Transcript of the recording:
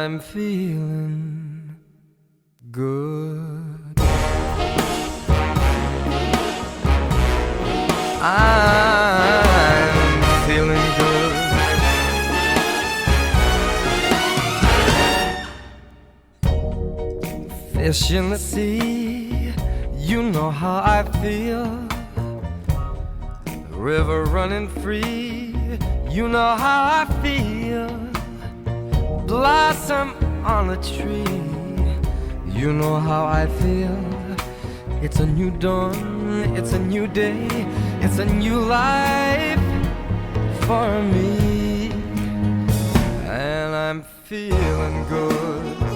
I'm feeling good. I'm feeling good. Fish in the sea, you know how I feel. River running free, you know how I feel. Blossom on a tree, you know how I feel. It's a new dawn, it's a new day, it's a new life for me. And I'm feeling good.